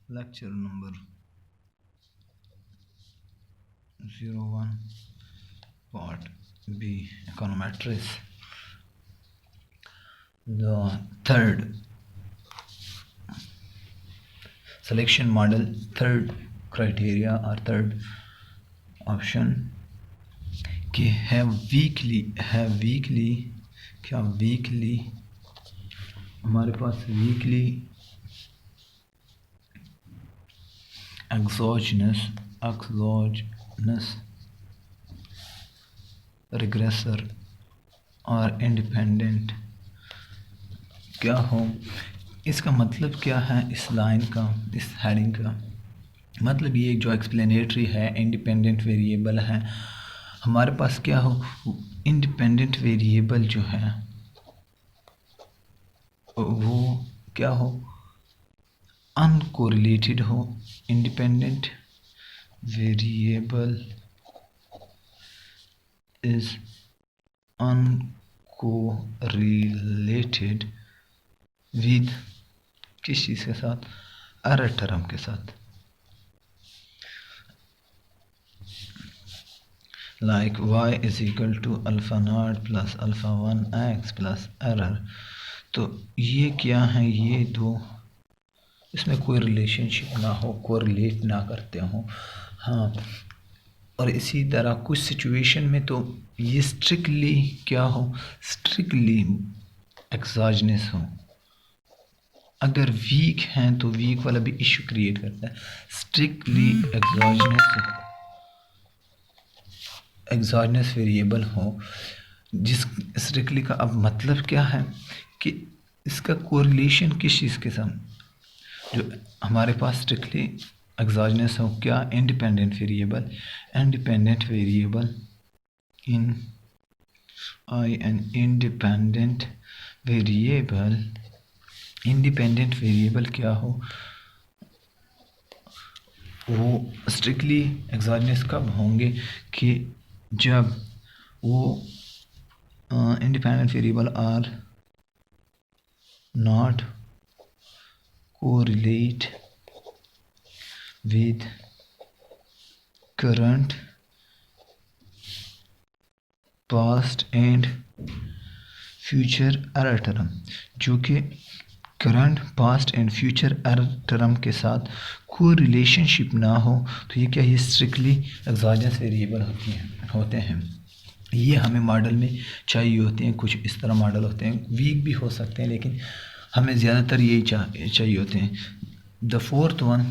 Lecture number 01, part B, econometrics. The third selection model, third criteria or third option कि क्या weekly हमारे पास weekly exogenous regressor और independent क्या हो। इसका मतलब क्या है, इस लाइन का, इस हेडिंग का मतलब ये जो एक्सप्लेनेटरी है, इंडिपेंडेंट वेरिएबल है हमारे पास क्या हो, इंडिपेंडेंट वेरिएबल जो है वो क्या हो, अनकोरिलेटेड हो। Independent variable is uncorrelated with किस चीज़ के साथ, एरर टर्म के साथ। Like y is equal to alpha not plus alpha 1x plus error. तो ये क्या है, ये दो इसमें कोई रिलेशनशिप ना हो, कोरिलेट ना करते हो। हाँ, और इसी तरह कुछ सिचुएशन में तो ये स्ट्रिक्टली क्या हो, स्ट्रिक्टली एक्सोजेनस हो। अगर वीक हैं तो वीक वाला भी इशू क्रिएट करता है। स्ट्रिक्टली एक्सोजेनस वेरिएबल हो, जिस स्ट्रिक्टली का अब मतलब क्या है कि इसका कोरिलेशन किस चीज़ के साथ, जो हमारे पास स्ट्रिक्टली एक्सोजेनस हो, क्या, independent variable in independent variable क्या हो, वो स्ट्रिक्टली एक्सोजेनस कब होंगे कि जब वो independent variable are not correlate with current, past and future error term, जो कि current, past and future error term के साथ कोई रिलेशनशिप ना हो, तो ये क्या, ये स्ट्रिक्टली एक्सोजेनस वेरिएबल होते हैं। ये हमें मॉडल में चाहिए होते हैं। कुछ इस तरह मॉडल होते हैं, वीक भी हो सकते हैं, लेकिन हमें ज़्यादातर यही चाहिए होते हैं। द फोर्थ वन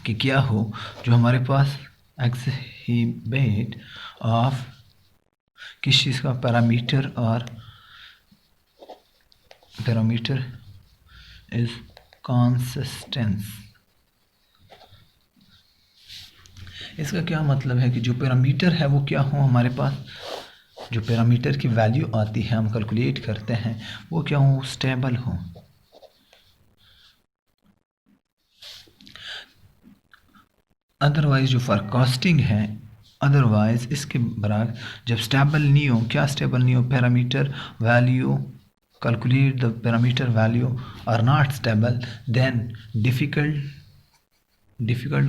कि क्या हो, जो हमारे पास एक्सहिबिट ऑफ किस चीज़ का, पैरामीटर और पैरामीटर इज कंसिस्टेंस। इसका क्या मतलब है कि जो पैरामीटर है वो क्या हो, हमारे पास जो पैरामीटर की वैल्यू आती है, हम कैलकुलेट करते हैं, वो क्या हो, स्टेबल हो। अदरवाइज जो फोरकास्टिंग है, अदरवाइज इसके बराबर जब स्टेबल नहीं हो, क्या स्टेबल नहीं हो, parameter value, calculate the parameter value are not stable, then difficult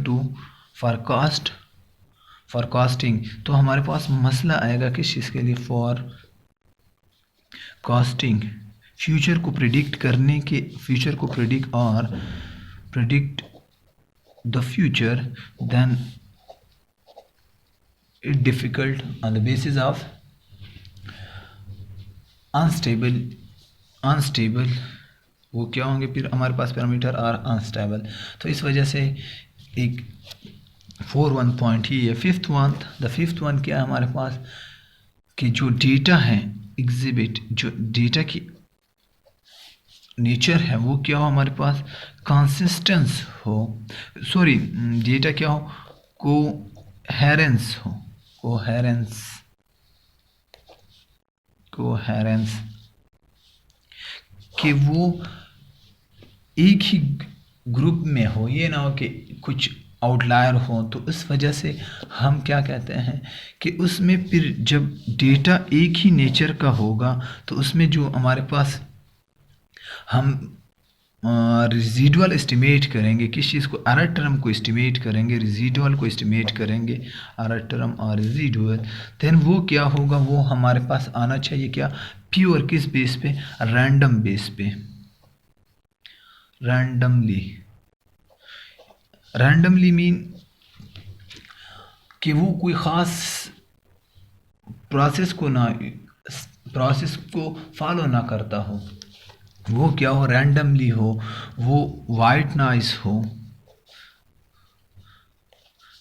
to forecasting। तो हमारे पास मसला आएगा किस चीज़ के लिए, forecasting, फ्यूचर को प्रिडिक्ट करने के, फ्यूचर को predict the future, then it difficult on the basis of unstable वो क्या होंगे, फिर हमारे पास पैरामीटर आर अनस्टेबल। तो इस वजह से एक 4 पॉइंट ही है। फिफ्थ वन क्या है हमारे पास कि जो डेटा है एग्जिबिट, जो डेटा की नेचर है वो क्या हो, हमारे पास कंसिस्टेंस हो, सॉरी डेटा क्या हो, कोहेरेंस हो, कोहेरेंस कि वो एक ही ग्रुप में हो, ये ना हो कि कुछ आउटलायर हो। तो इस वजह से हम क्या कहते हैं कि उसमें फिर जब डेटा एक ही नेचर का होगा, तो उसमें जो हमारे पास हम रिजीडुअल एस्टिमेट करेंगे, किस चीज़ को, एरर टर्म को एस्टिमेट करेंगे, रिजीडुअल को एस्टिमेट करेंगे, एरर टर्म और रिजीडुअल, देन वो क्या होगा, वो हमारे पास आना चाहिए क्या, प्योर, किस बेस पे, रैंडम बेस पे, रैंडमली मीन कि वो कोई ख़ास प्रोसेस को फॉलो ना करता हो, वो क्या हो, रैंडमली हो, वो वाइट नॉइस हो,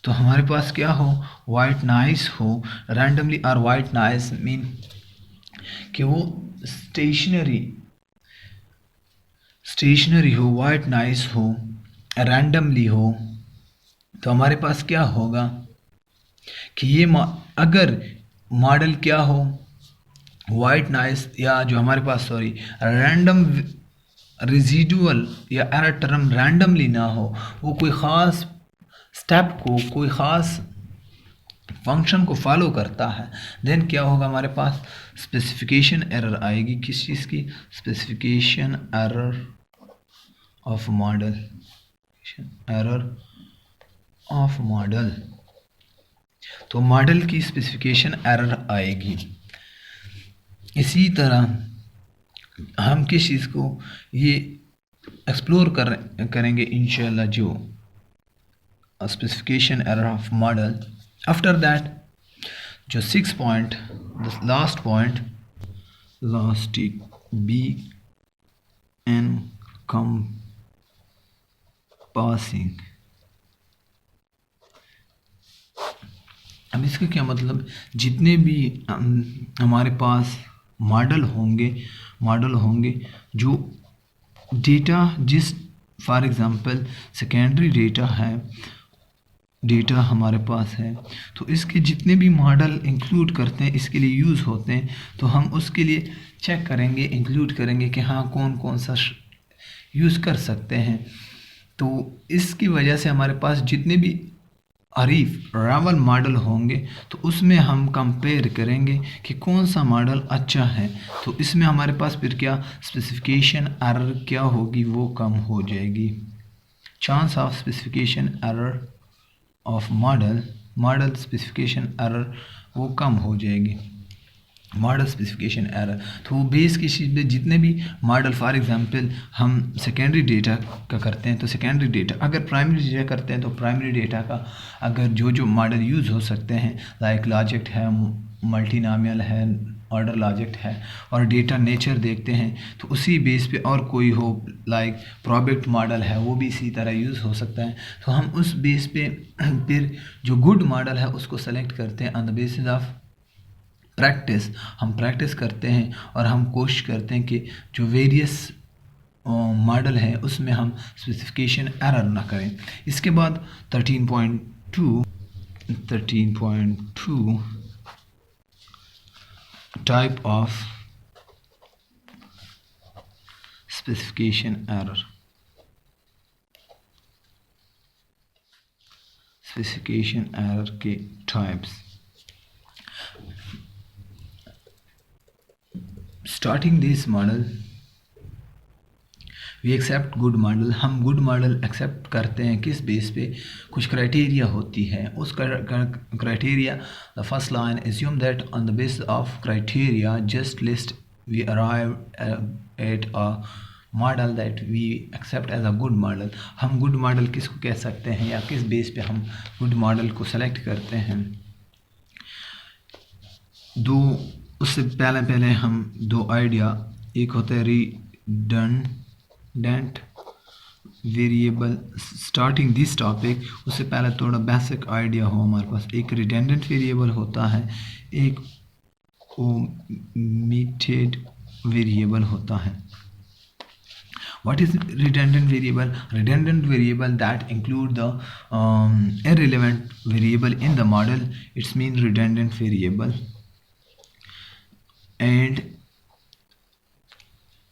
तो हमारे पास क्या हो, वाइट नॉइस हो, रैंडमली, और वाइट नॉइस मीन कि वो स्टेशनरी हो, वाइट नॉइस हो, रैंडमली हो, तो हमारे पास क्या होगा कि ये अगर मॉडल क्या हो, वाइट नॉइस, या जो हमारे पास सॉरी रैंडम रेजिडुअल या एरर टर्म रैंडमली ना हो, वो कोई ख़ास स्टेप को, कोई ख़ास फंक्शन को फॉलो करता है, देन क्या होगा, हमारे पास स्पेसिफिकेशन एरर आएगी, किस चीज़ की, specification error of model, error of model, तो मॉडल की स्पेसिफिकेशन एरर आएगी। इसी तरह हम किस चीज़ को ये एक्सप्लोर करेंगे इंशाल्लाह, जो specification error of model. After that जो 6 point, last point, last be encompassing. अब इसका क्या मतलब, जितने भी हमारे पास मॉडल होंगे जो डेटा, जिस फॉर एग्ज़ाम्पल सेकेंडरी डेटा हमारे पास है, तो इसके जितने भी मॉडल इंक्लूड करते हैं, इसके लिए यूज़ होते हैं, तो हम उसके लिए चेक करेंगे, इंक्लूड करेंगे कि हाँ कौन कौन सा यूज़ कर सकते हैं। तो इसकी वजह से हमारे पास जितने भी आरिफ रावल मॉडल होंगे, तो उसमें हम कंपेयर करेंगे कि कौन सा मॉडल अच्छा है, तो इसमें हमारे पास फिर क्या, स्पेसिफिकेशन एरर क्या होगी, वो कम हो जाएगी, chance of specification error of model specification error वो कम हो जाएगी, मॉडल स्पेसिफिकेशन एरर। तो वो बेस की चीज़ पे जितने भी मॉडल, फॉर एग्जांपल हम सेकेंडरी डेटा का करते हैं, तो सेकेंडरी डेटा, अगर प्राइमरी डेटा करते हैं तो प्राइमरी डेटा का अगर जो मॉडल यूज़ हो सकते हैं, लाइक लॉजिक है, मल्टीनोमियल है, ऑर्डर लॉजिक है, और डेटा नेचर देखते हैं, तो उसी बेस पे और कोई हो, लाइक प्रोडक्ट मॉडल है, वो भी इसी तरह यूज़ हो सकता है। तो हम उस बेस पे फिर जो गुड मॉडल है उसको सेलेक्ट करते हैं, on the basis of practice, हम प्रैक्टिस करते हैं और हम कोशिश करते हैं कि जो वेरियस मॉडल है उसमें हम स्पेसिफिकेशन एरर ना करें। इसके बाद 13.2 type of specification error, specification error के types. Starting this model we accept good model, हम गुड मॉडल एक्सेप्ट करते हैं किस बेस पे, कुछ क्राइटेरिया होती है, उस criteria, the first line, assume that on the basis of criteria just list we arrive at a model that we accept as a good model. हम गुड मॉडल किसको कह सकते हैं, या किस बेस पे हम गुड मॉडल को सेलेक्ट करते हैं। उससे पहले हम दो आइडिया, एक होता है redundant variable. Starting this topic, उससे पहले थोड़ा बेसिक आइडिया हो हमारे पास। एक रिडंडेंट वेरिएबल होता है, एक ओमिटेड वेरिएबल होता है। What is redundant variable? Redundant variable that include the irrelevant variable in the model, it's mean redundant variable. And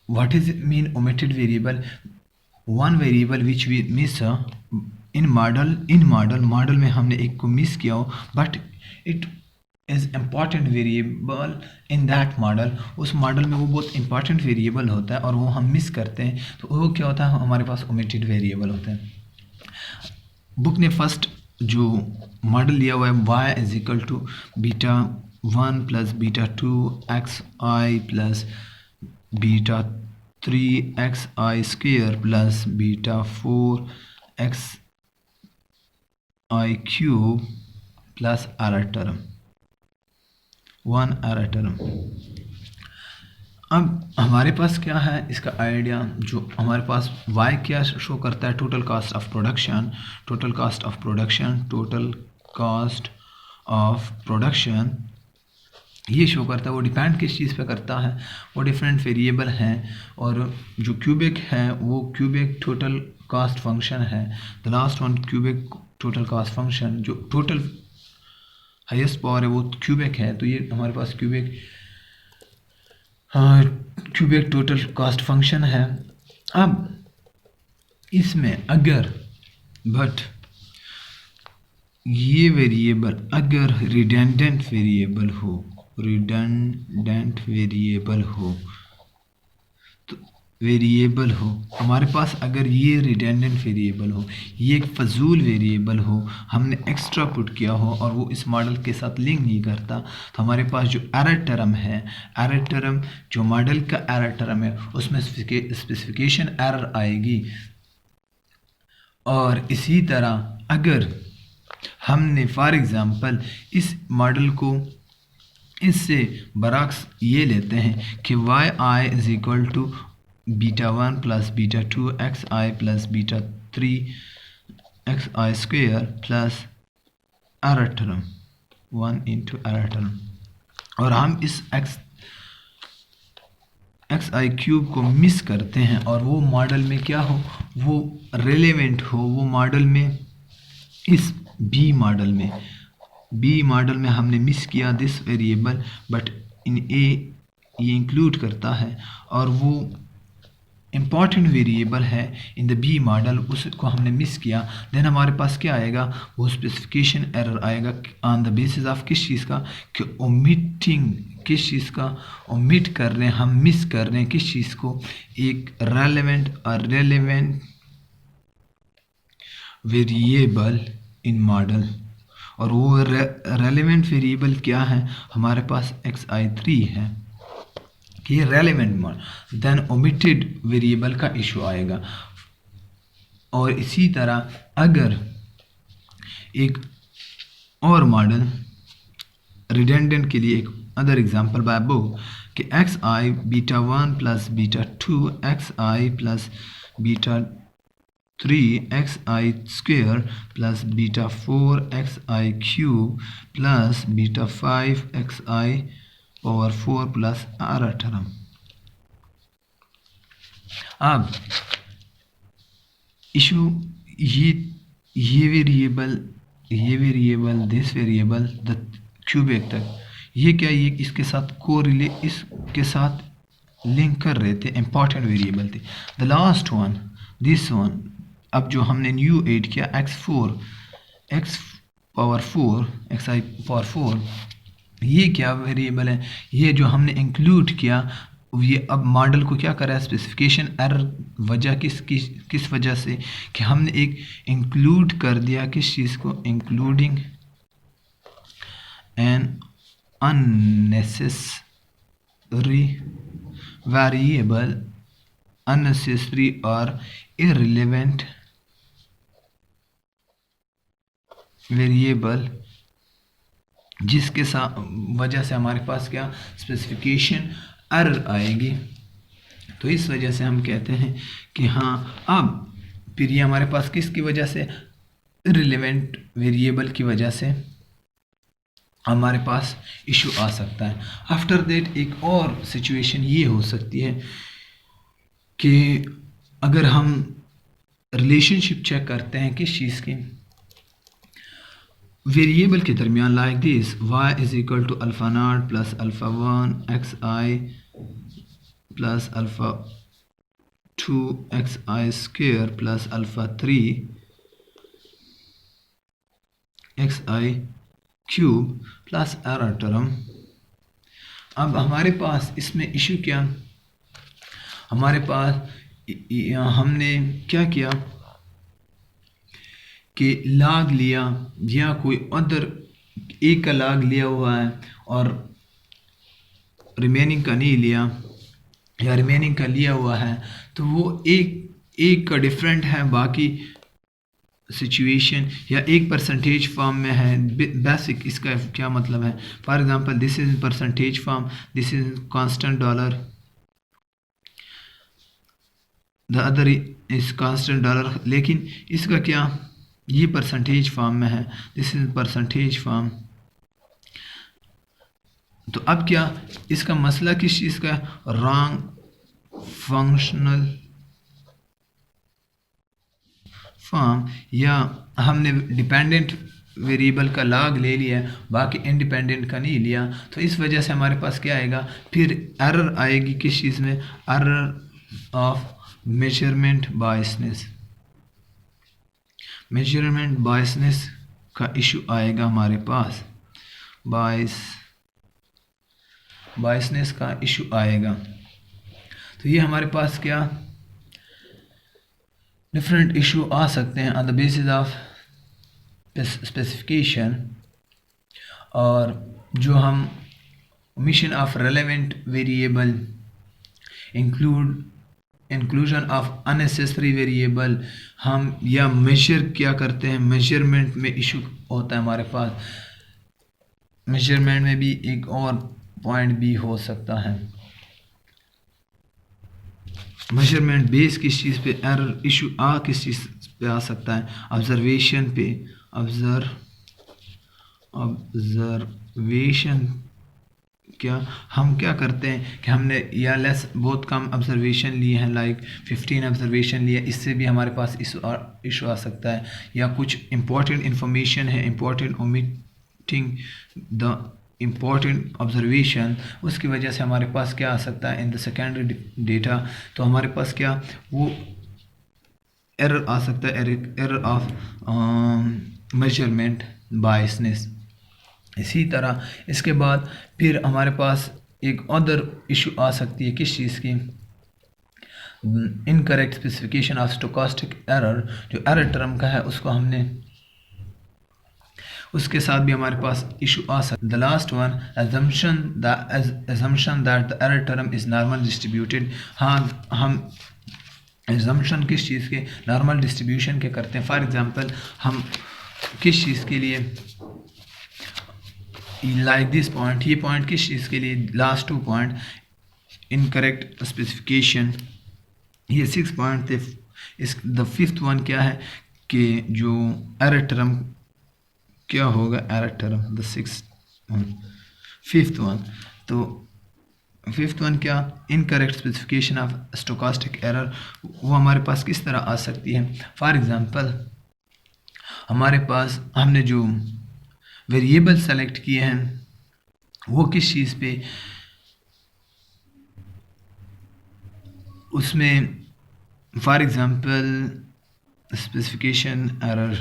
what is it mean omitted variable? One variable which we miss in model में हमने एक को miss किया हो, but it is important variable in that model, उस model में वो बहुत इंपॉर्टेंट वेरिएबल होता है और वो हम मिस करते हैं, तो वो क्या होता है, हमारे पास ओमिटेड वेरिएबल होते हैं। बुक ने फर्स्ट जो मॉडल लिया हुआ है y is equal to beta 1 plus beta 2 X I plus beta 3 X I square plus beta 4 X I cube plus error term 1 error term. अब हमारे पास क्या है इसका आइडिया, जो हमारे पास y क्या शो करता है, total cost of production, total cost of production, total cost of production ये शो करता है। वो डिपेंड किस चीज़ पे करता है, वो डिफरेंट वेरिएबल हैं, और जो क्यूबिक है वो क्यूबिक टोटल कॉस्ट फंक्शन है। The last one cubic total cost function, जो टोटल हाईएस्ट पावर है वो क्यूबिक है, तो ये हमारे पास क्यूबिक टोटल कॉस्ट फंक्शन है। अब इसमें अगर बट ये वेरिएबल अगर रिडंडेंट वेरिएबल हो, रिडंडेंट वेरिएबल हो हमारे पास, अगर ये रिडंडेंट वेरिएबल हो, ये एक फजूल वेरिएबल हो, हमने एक्स्ट्रा पुट किया हो और वो इस मॉडल के साथ लिंक नहीं करता, तो हमारे पास जो एरर टर्म है, एरर टर्म जो मॉडल का एरर टर्म है उसमें स्पेसिफिकेशन एरर आएगी। और इसी तरह अगर हमने फॉर एग्ज़ाम्पल इस मॉडल को इससे बरक्स ये लेते हैं कि Y I is equal to beta 1 plus beta 2 X I plus beta 3 X I square plus error term 1 into error term, और हम इस एक्स आई क्यूब को मिस करते हैं और वो मॉडल में क्या हो, वो रेलेवेंट हो, वो मॉडल में इस बी मॉडल में हमने मिस किया दिस वेरिएबल, बट इन ए ये इंक्लूड करता है और वो इम्पॉर्टेंट वेरिएबल है इन द बी मॉडल, उसको हमने मिस किया। देन हमारे पास क्या आएगा, वो स्पेसिफिकेशन एरर आएगा ऑन द बेसिस ऑफ किस चीज़ का, कि ओमिटिंग, किस चीज़ का ओमिट कर रहे हैं हम, मिस कर रहे हैं किस चीज़ को, एक रेलेवेंट वेरिएबल इन मॉडल। और वो रेलेवेंट वेरिएबल क्या है, हमारे पास xi3 है कि ये relevant model, then omitted variable का इशू आएगा। और इसी तरह अगर एक और मॉडल रिडंडेंट के लिए एक अदर एग्जांपल बाय बुक कि xi beta 1 plus beta 2 xi plus beta 3 xi square plus beta 4 xi cube plus beta 5 xi power 4 plus error term. अब इशू ये variable this variable the cubic तक, ये क्या, ये इसके साथ इसके साथ लिंक कर रहे थे, इंपॉर्टेंट वेरिएबल थे। The last one this one, अब जो हमने न्यू ऐड किया x पावर 4 xi पावर 4, ये क्या वेरिएबल है, ये जो हमने इंक्लूड किया, ये अब मॉडल को क्या करा है, स्पेसिफिकेशन एरर वजह किस वजह से, कि हमने एक इंक्लूड कर दिया किस चीज़ को, including an unnecessary variable, unnecessary और irrelevant वेरिएबल, जिसके वजह से हमारे पास क्या स्पेसिफिकेशन एरर आएगी। तो इस वजह से हम कहते हैं कि हाँ, अब फिर ये हमारे पास किसकी वजह से, इररिलेवेंट वेरिएबल की वजह से हमारे पास इशू आ सकता है। आफ्टर दैट एक और सिचुएशन ये हो सकती है कि अगर हम रिलेशनशिप चेक करते हैं किस चीज़ की, वेरिएबल के दरमियान, like this y is equal to alpha not plus alpha 1 xi plus alpha 2 xi square plus alpha 3 xi cube plus error term. अब हमारे पास इसमें इशू क्या, हमारे पास हमने क्या किया कि लाग लिया या कोई अदर एक का लाग लिया हुआ है और रिमेनिंग का नहीं लिया, या रिमेनिंग का लिया हुआ है, तो वो एक का डिफरेंट है बाकी सिचुएशन, या एक परसेंटेज फॉर्म में है। बेसिक इसका क्या मतलब है, for example this is percentage form, this is constant dollar, the other is constant dollar, लेकिन इसका क्या, ये परसेंटेज फॉर्म में है, दिस इज परसेंटेज फॉर्म। तो अब क्या इसका मसला किस चीज़ का, रॉन्ग फंक्शनल फॉर्म, या हमने डिपेंडेंट वेरिएबल का लॉग ले लिया बाकी इंडिपेंडेंट का नहीं लिया, तो इस वजह से हमारे पास क्या आएगा, फिर एरर आएगी किस चीज़ में, error of measurement biasness, measurement biasness का इशू आएगा हमारे पास, बायसनेस का इशू आएगा। तो ये हमारे पास क्या डिफरेंट इशू आ सकते हैं on the basis of specification, और जो हम omission of relevant variable, inclusion of unnecessary variable, हम या मेजर क्या करते हैं, मेजरमेंट में इशू होता है हमारे पास, मेजरमेंट में भी एक और पॉइंट भी हो सकता है, मेजरमेंट बेस किस चीज़ पे एरर इशू किस चीज़ पे आ सकता है, ऑब्जर्वेशन पे, ऑब्जर्वेशन क्या हम क्या करते हैं कि हमने या लेस बहुत कम ऑब्जर्वेशन लिए हैं, लाइक 15 ऑब्जर्वेशन लिए, इससे भी हमारे पास इशू आ सकता है, या कुछ इंपॉर्टेंट इंफॉर्मेशन है, important omitting the important observation, उसकी वजह से हमारे पास क्या आ सकता है इन द सेकेंडरी डेटा, तो हमारे पास क्या वो एरर आ सकता है, एरर ऑफ मेजरमेंट बायसनेस। इसी तरह इसके बाद फिर हमारे पास एक अदर इशू आ सकती है किस चीज़ की, incorrect specification of stochastic error, जो एरर टर्म का है उसको हमने, उसके साथ भी हमारे पास इशू आ सकता है। The last one, assumption that the error term is normal distributed. हाँ, हम assumption किस चीज़ के, नॉर्मल डिस्ट्रीब्यूशन के करते हैं। फॉर एग्जांपल हम किस चीज़ के लिए, लाइक दिस पॉइंट, ये पॉइंट किस चीज़ के लिए, लास्ट 2 पॉइंट इनकरेक्ट स्पेसिफिकेशन, ये 6 पॉइंट थे। इस द 5th वन क्या है कि जो एरर टर्म क्या होगा, error term the 5th one, तो 5th वन क्या, incorrect specification of stochastic error, वो हमारे पास किस तरह आ सकती है। फॉर एग्जांपल हमारे पास हमने जो वेरिएबल सेलेक्ट किए हैं वो किस चीज़ पे, उसमें for example specification error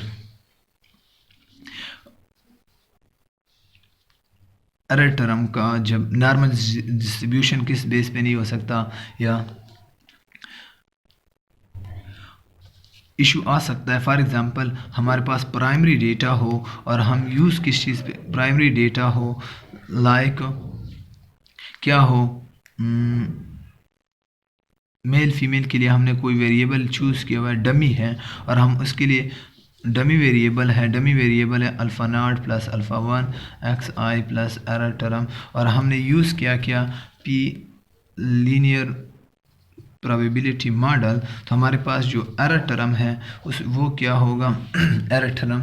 term का जब नॉर्मल डिस्ट्रीब्यूशन किस बेस पे नहीं हो सकता, या इशू आ सकता है। फॉर एग्जांपल हमारे पास प्राइमरी डेटा हो और हम यूज़ किस चीज़ पे, प्राइमरी डेटा हो, लाइक क्या हो, मेल फीमेल के लिए हमने कोई वेरिएबल चूज़ किया हुआ है, डमी है, और हम उसके लिए डमी वेरिएबल है alpha not plus alpha 1 x I plus error term, और हमने यूज़ क्या पी लीनियर प्रोबेबिलिटी मॉडल, तो हमारे पास जो एरर टर्म है वो क्या होगा, एरर टर्म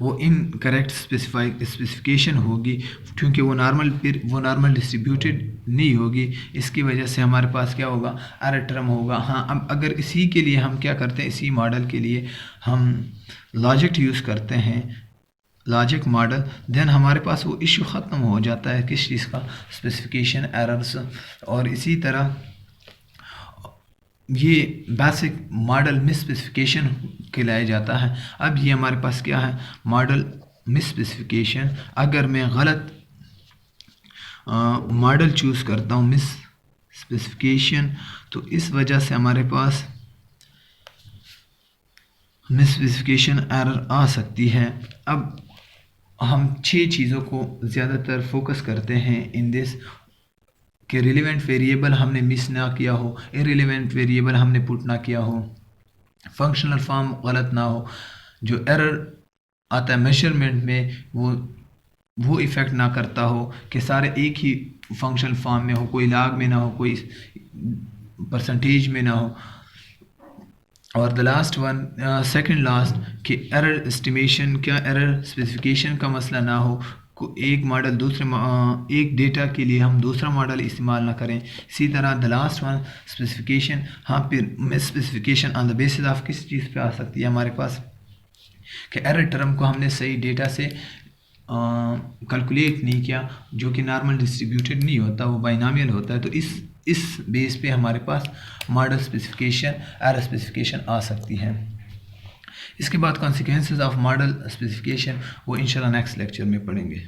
वो इनकरेक्ट स्पेसिफिकेशन होगी, क्योंकि वो नॉर्मल डिस्ट्रीब्यूटेड नहीं होगी, इसकी वजह से हमारे पास क्या होगा, एरर टर्म होगा। हाँ, अब अगर इसी के लिए हम क्या करते हैं, इसी मॉडल के लिए हम लॉजिक यूज़ करते हैं, लॉजिक मॉडल, देन हमारे पास वो इशू ख़त्म हो जाता है किस चीज़ का, स्पेसिफिकेशन एरर्स। और इसी तरह ये बेसिक मॉडल मिस स्पेसिफिकेशन कहलाया जाता है। अब ये हमारे पास क्या है, मॉडल मिस स्पेसिफिकेशन, अगर मैं गलत मॉडल चूज़ करता हूँ मिस स्पेसिफिकेशन, तो इस वजह से हमारे पास मिस स्पेसिफिकेशन एरर आ सकती है। अब हम 6 चीज़ों को ज़्यादातर फोकस करते हैं इन दिस, कि रिलेवेंट वेरिएबल हमने मिस ना किया हो, इररिलेवेंट वेरिएबल हमने पुट ना किया हो, फंक्शनल फॉर्म गलत ना हो, जो एरर आता है मेजरमेंट में वो इफ़ेक्ट ना करता हो, कि सारे एक ही फंक्शनल फॉर्म में हो, कोई लाग में ना हो, कोई परसेंटेज में ना हो। और the last one, second last, कि एरर एस्टिमेशन, क्या एरर स्पेसिफिकेशन का मसला ना हो, एक मॉडल एक डेटा के लिए हम दूसरा मॉडल इस्तेमाल ना करें। इसी तरह द लास्ट वन स्पेसिफिकेशन, हाँ फिर miss specification on the basis of किस चीज़ पे आ सकती है हमारे पास, कि एरर टर्म को हमने सही डेटा से कैलकुलेट नहीं किया, जो कि नॉर्मल डिस्ट्रीब्यूटेड नहीं होता, वो बाइनॉमियल होता है। तो इस बेस पे हमारे पास मॉडल स्पेसिफिकेशन, एरर स्पेसिफिकेशन आ सकती है। इसके बाद कॉन्सिक्वेंसेस ऑफ मॉडल स्पेसिफिकेशन वो इंशाल्लाह नेक्स्ट लेक्चर में पढ़ेंगे।